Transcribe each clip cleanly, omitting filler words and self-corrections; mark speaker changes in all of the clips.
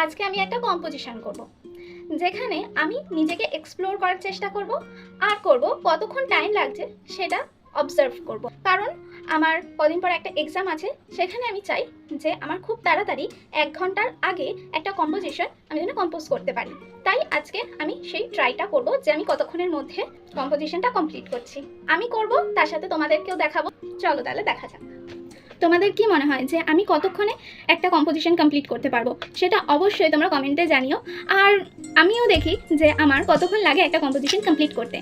Speaker 1: আজকে আমি একটা কম্পোজিশন করব, যেখানে আমি নিজেকে এক্সপ্লোর করার চেষ্টা করব আর করব কতক্ষণ টাইম লাগছে সেটা অবজার্ভ করব। কারণ আমার কদিন পর একটা এক্সাম আছে, সেখানে আমি চাই যে আমার খুব তাড়াতাড়ি 1 ঘন্টার আগে একটা কম্পোজিশন আমি যেন কম্পোজ করতে পারি। তাই আজকে আমি সেই ট্রাইটা করব যে আমি কতক্ষণের মধ্যে কম্পোজিশনটা কমপ্লিট করছি। আমি করব, তার সাথে তোমাদেরকেও দেখাবো। চলো তাহলে দেখা যাক। তোমাদের কি মনে হয় যে আমি কতক্ষণে একটা কম্পোজিশন কমপ্লিট করতে পারবো, সেটা অবশ্যই তোমরা কমেন্টে জানিও। আর আমিও দেখি যে আমার কতক্ষণ লাগে একটা কম্পোজিশন কমপ্লিট করতে।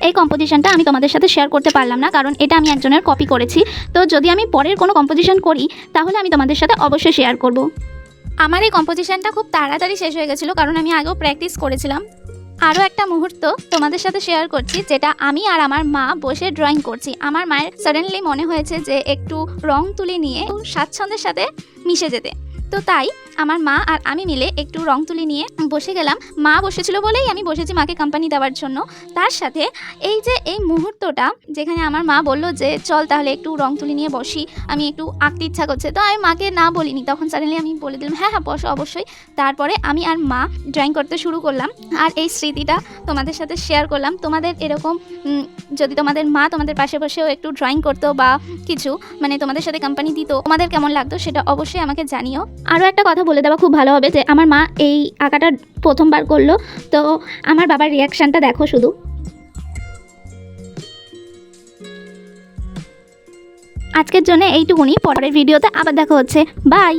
Speaker 1: এই কম্পোজিশনটা আমি তোমাদের সাথে শেয়ার করতে পারলাম না, কারণ এটা আমি একজনের কপি করেছি। তো যদি আমি পরের কোনো কম্পোজিশন করি তাহলে আমি তোমাদের সাথে অবশ্যই শেয়ার করব। আমার এই কম্পোজিশনটা খুব তাড়াতাড়ি শেষ হয়ে গেছিলো, কারণ আমি আগেও প্র্যাকটিস করেছিলাম। আরও একটা মুহূর্ত তোমাদের সাথে শেয়ার করছি, যেটা আমি আর আমার মা বসে ড্রয়িং করছি। আমার মায়ের সাডেনলি মনে হয়েছে যে একটু রং তুলি নিয়ে স্বাচ্ছন্দ্যের সাথে মিশে যেতে। তো তাই আমার মা আর আমি মিলে একটু রং তুলি নিয়ে বসে গেলাম। মা বসেছিল বলেই আমি বসেছি মাকে কোম্পানি দেওয়ার জন্য। তার সাথে এই যে এই মুহূর্তটা যেখানে আমার মা বললো যে চল তাহলে একটু রং তুলি নিয়ে বসি, আমি একটু আঁকতে ইচ্ছা করছে। তো আমি মাকে না বলিনি, তখন সাডেনলি আমি বলে দিলাম হ্যাঁ হ্যাঁ বসো অবশ্যই। তারপরে আমি আর মা ড্রয়িং করতে শুরু করলাম, আর এই স্মৃতিটা তোমাদের সাথে শেয়ার করলাম। তোমাদের এরকম যদি তোমাদের মা তোমাদের পাশে বসেও একটু ড্রয়িং করতো বা কিছু মানে তোমাদের সাথে কোম্পানি দিত, তোমাদের কেমন লাগতো সেটা অবশ্যই আমাকে জানিও। আরও একটা কথা বলে দেওয়া খুব ভালো হবে যে আমার মা এই আঁকাটা প্রথমবার করলো, তো আমার বাবার রিয়াকশানটা দেখো শুধু। আজকের জন্য এইটুকুনি, পরের ভিডিওতে আবার দেখা হচ্ছে। বাই।